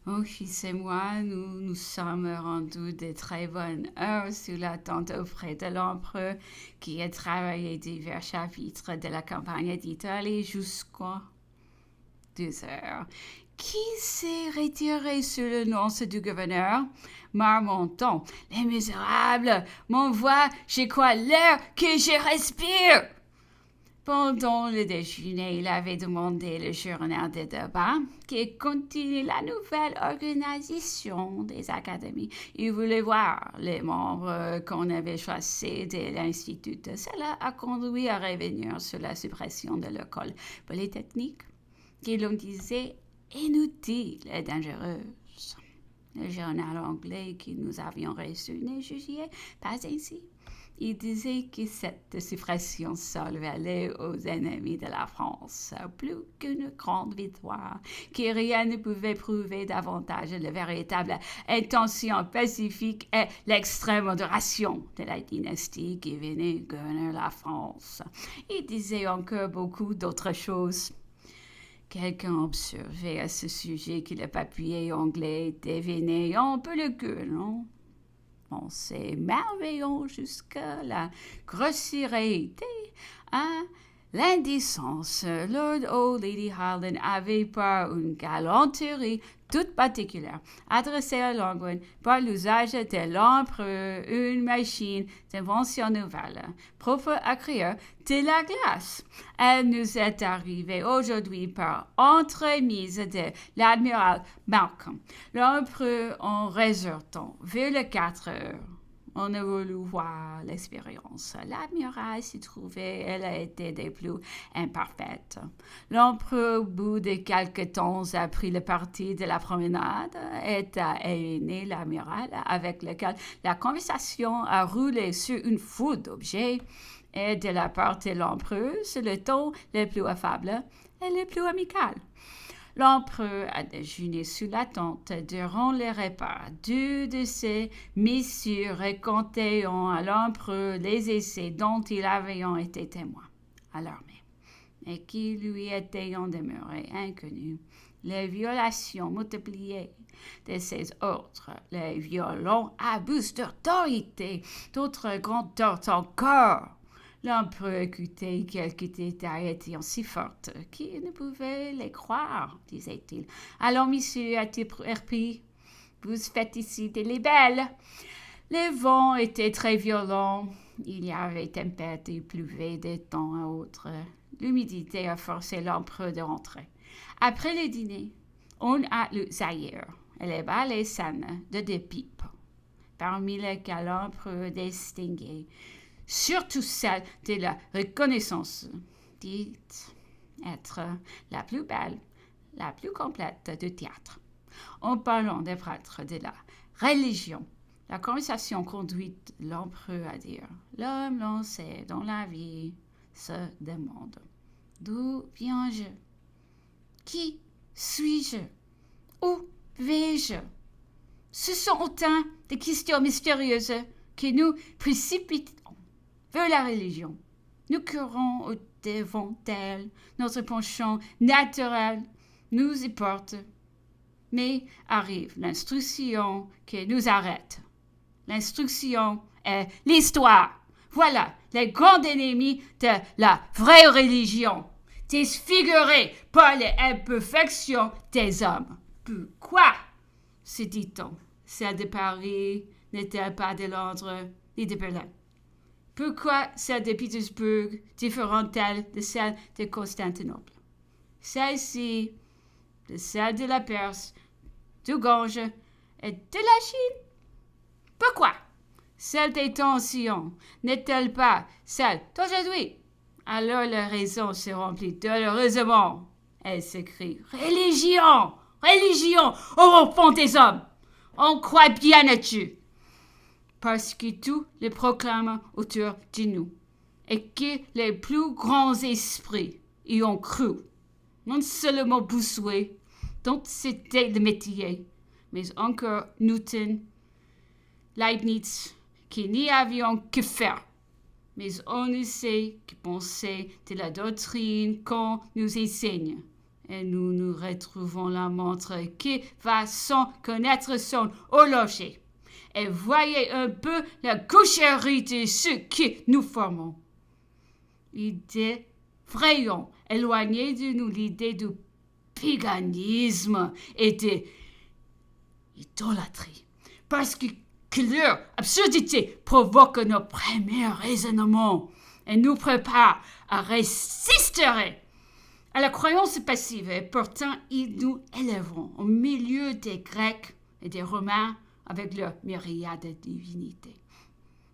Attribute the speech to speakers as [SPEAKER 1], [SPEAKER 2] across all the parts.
[SPEAKER 1] Mon fils et moi, nous sommes rendus de très bonnes heures sous la tente auprès de l'empereur qui a travaillé divers chapitres de la campagne d'Italie jusqu'à 2 heures. Qui s'est retiré sous le nom du gouverneur? Marmonton, les misérables m'envoient chez quoi l'air que je respire. Pendant le déjeuner, il avait demandé le journal de débat qui continue la nouvelle organisation des académies. Il voulait voir les membres qu'on avait choisis de l'Institut. Cela a conduit à revenir sur la suppression de l'école polytechnique, qui l'on disait inutile et dangereuse. Le journal anglais que nous avions reçu ne jugeait pas ainsi. Il disait que cette suppression seule valait aux ennemis de la France plus qu'une grande victoire, que rien ne pouvait prouver davantage la véritable intention pacifique et l'extrême modération de la dynastie qui venait gouverner la France. Il disait encore beaucoup d'autres choses. Quelqu'un observait à ce sujet que le papier anglais devenait un peu le gueule, non? On s'émerveillant jusqu'à la grossièreté, à l'indécence. Lord Old Lady Harlan avait par une galanterie toute particulière adressé à Longwood par l'usage de l'empereur une machine d'invention nouvelle, propre à créer de la glace. Elle nous est arrivée aujourd'hui par entremise de l'admiral Malcolm. L'empereur, en résortant vers les 4 heures, on a voulu voir l'expérience. L'admiral s'y trouvait, elle a été des plus imparfaites. L'empereur, au bout de quelque temps, a pris le parti de la promenade et a éliminer l'amiral avec lequel la conversation a roulé sur une foule d'objets et de la part de l'empereur sur le ton le plus affable et le plus amical. L'empereur a déjeuné sous la tente durant les repas. Deux de ces messieurs racontaient à l'empereur les essais dont il avait été témoin à l'armée et qui lui étaient demeurés inconnus. Les violations multipliées de ces ordres, les violents abus d'autorité, d'autres grandeurs encore. L'empereur écoutait quelques détails étant si fortes qu'il ne pouvait les croire, disait-il. Alors, monsieur, a-t-il repris, vous faites ici des libelles. Les vents étaient très violents. Il y avait tempête et pleuvait de temps à autre. L'humidité a forcé l'empereur de rentrer. Après le dîner, on a le Zaïre, éleva les scènes de deux pipes, parmi lesquelles l'empereur distinguait surtout celle de la reconnaissance, dite être la plus belle, la plus complète du théâtre. En parlant des prêtres de la religion, la conversation conduit l'empereur à dire « L'homme lancé dans la vie se demande d'où viens-je? Qui suis-je? Où vais-je ?» Ce sont autant de questions mystérieuses que nous précipitons vers la religion. Nous courons au-devant d'elle, notre penchant naturel nous y porte. Mais arrive l'instruction qui nous arrête. L'instruction est l'histoire. Voilà les grands ennemis de la vraie religion, disfigurés par les imperfections des hommes. Pourquoi, se dit-on, celle de Paris n'est-elle pas de Londres et de Berlin? Pourquoi celle de Pétersbourg différente-t-elle de celle de Constantinople? Celle-ci, de celle de la Perse, du Gange et de la Chine? Pourquoi celle des tensions n'est-elle pas celle d'aujourd'hui? Alors la raison se remplit douloureusement. Elle s'écrie « Religion! Religion! Au fond des hommes! On croit bien là-dessus! » Parce que tout le proclame autour de nous, et que les plus grands esprits y ont cru. Non seulement Bossuet, dont c'était le métier, mais encore Newton, Leibniz, qui n'y avions que faire. Mais on ne sait que penser de la doctrine qu'on nous enseigne, Et nous nous retrouvons la montre qui va sans connaître son horloger. Et voyez un peu la coucherie de ce que nous formons. L'idée effrayante, éloignée de nous l'idée du paganisme et de l'idolâtrie. Parce que leur absurdité provoque nos premiers raisonnements et nous prépare à résister à la croyance passive. Et pourtant, ils nous élèveront au milieu des Grecs et des Romains avec leur myriade de divinités.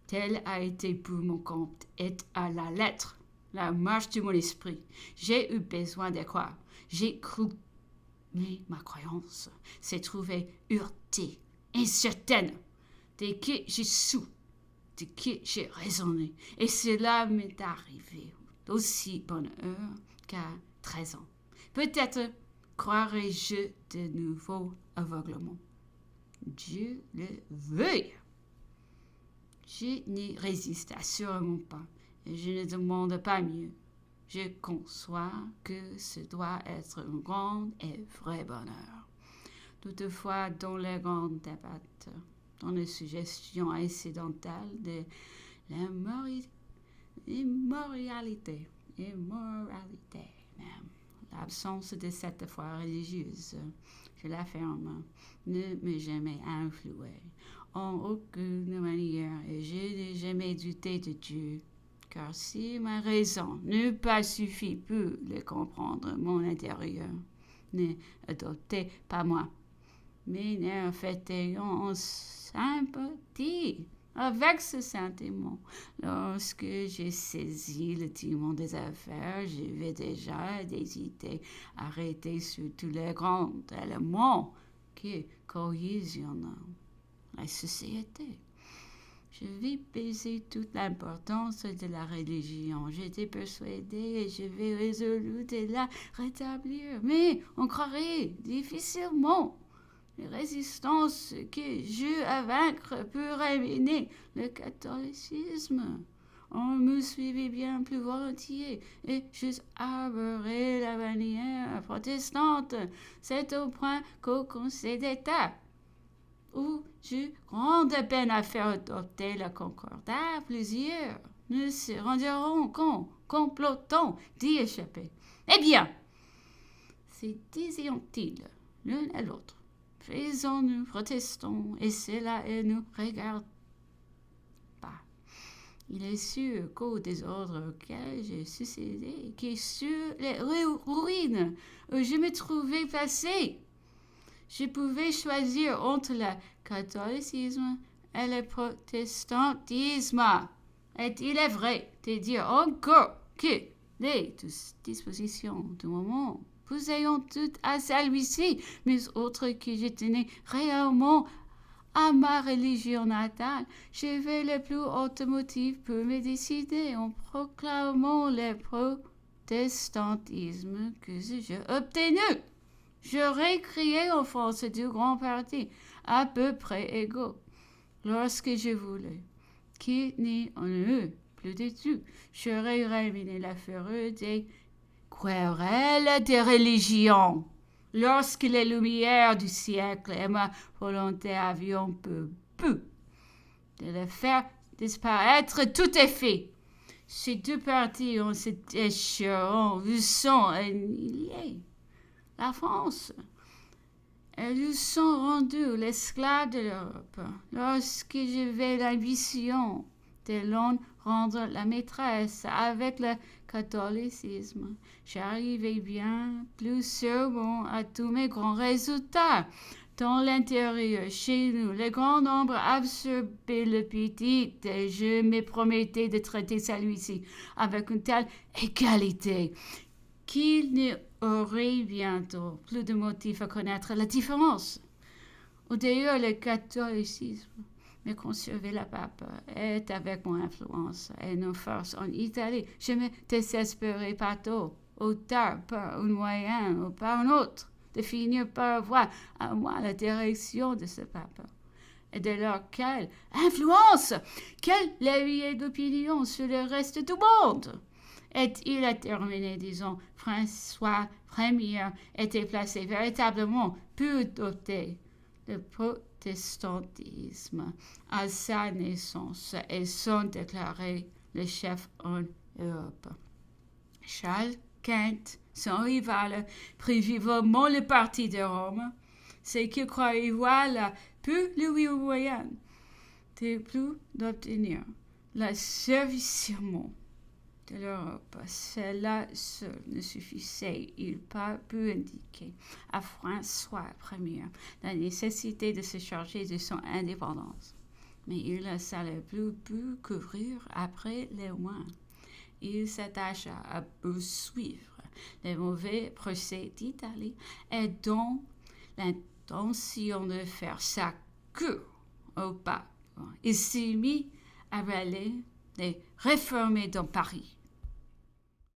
[SPEAKER 1] Tel a été pour mon compte et à la lettre la marche de mon esprit. J'ai eu besoin de croire. J'ai cru, mais ma croyance s'est trouvée heurtée, incertaine, de qui j'ai su, de qui j'ai raisonné. Et cela m'est arrivé d'aussi bonne heure qu'à 13 ans. Peut-être croirai-je de nouveau aveuglement. Dieu le veuille. Je n'y résiste assurément pas. Et je ne demande pas mieux. Je conçois que ce doit être un grand et vrai bonheur. Toutefois, dans les grandes débattes, dans les suggestions accidentelles de l'immoralité, même, l'absence de cette foi religieuse, je l'affirme, ne m'a jamais influé en aucune manière et je n'ai jamais douté de Dieu. Car si ma raison n'eût pas suffi pour le comprendre, mon intérieur n'est adopté par moi. Mes nerfs étaient en sympathie avec ce sentiment. Lorsque j'ai saisi le timon des affaires, j'avais déjà des idées arrêtées sur tous les grands éléments qui cohésionnent la société. Je vis peser toute l'importance de la religion. J'étais persuadée et j'avais résolu de la rétablir. Mais on croirait difficilement les résistances que j'eus à vaincre pour éliminer le catholicisme. On me suivait bien plus volontiers et j'eus arboré la bannière protestante. C'est au point qu'au Conseil d'État, où j'eus grande peine à faire adopter le concordat, plusieurs ne se rendiront compte, complotant d'y échapper. Eh bien, se disions-ils l'un à l'autre, faisons-nous protestants, et cela ne nous regarde pas. Il est sûr qu'au désordre auquel j'ai succédé, que sur les ruines où je me trouvais placé, je pouvais choisir entre le catholicisme et le protestantisme. Et il est vrai de dire encore que les dispositions du moment poussaient toutes à celui-ci, mais autres que je tenais réellement à ma religion natale, j'avais le plus haut motif pour me décider en proclamant le protestantisme que j'ai obtenu. J'aurais crié en force du grand parti, à peu près égaux, lorsque je voulais, qu'il n'y en eût plus du tout. J'aurais ramené la fureur des querelles des religions, lorsque les lumières du siècle et ma volonté avaient pu de le faire disparaître tout à fait. Ces deux partis ont cet échelon, vous sont annihilés. La France, elles nous sont rendues l'esclave de l'Europe. Lorsque j'avais l'ambition de l'en rendre la maîtresse avec le catholicisme, j'arrivais bien plus sûrement à tous mes grands résultats. Dans l'intérieur, chez nous, le grand nombre absorbait le petit et je me promettais de traiter celui-ci avec une telle égalité qu'il n'y aurait bientôt plus de motifs à connaître la différence. Au d'ailleurs, le catholicisme, mais conserver le pape, est avec mon influence et nos forces en Italie. Je me désespérais pas tôt ou tard par un moyen ou par un autre de finir par avoir à moi la direction de ce pape. Et de leur quelle influence, quelle levier d'opinion sur le reste du monde! est-il à terminer, disons, François Ier était placé véritablement pour adopter le protestantisme à sa naissance et sans déclarer le chef en Europe. Charles Quint, son rival, prit vivement le parti de Rome, ce qu'il croyait voilà pour lui moyen de plus d'obtenir l'asservissement de l'Europe. Cela seul ne suffisait. Il pas pu indiquer à François Ier la nécessité de se charger de son indépendance. Mais il ne savait plus couvrir après les loin. Il s'attacha à poursuivre les mauvais procès d'Italie et dont l'intention de faire sa cour au pape. Il s'est mis à râler les réformés dans Paris.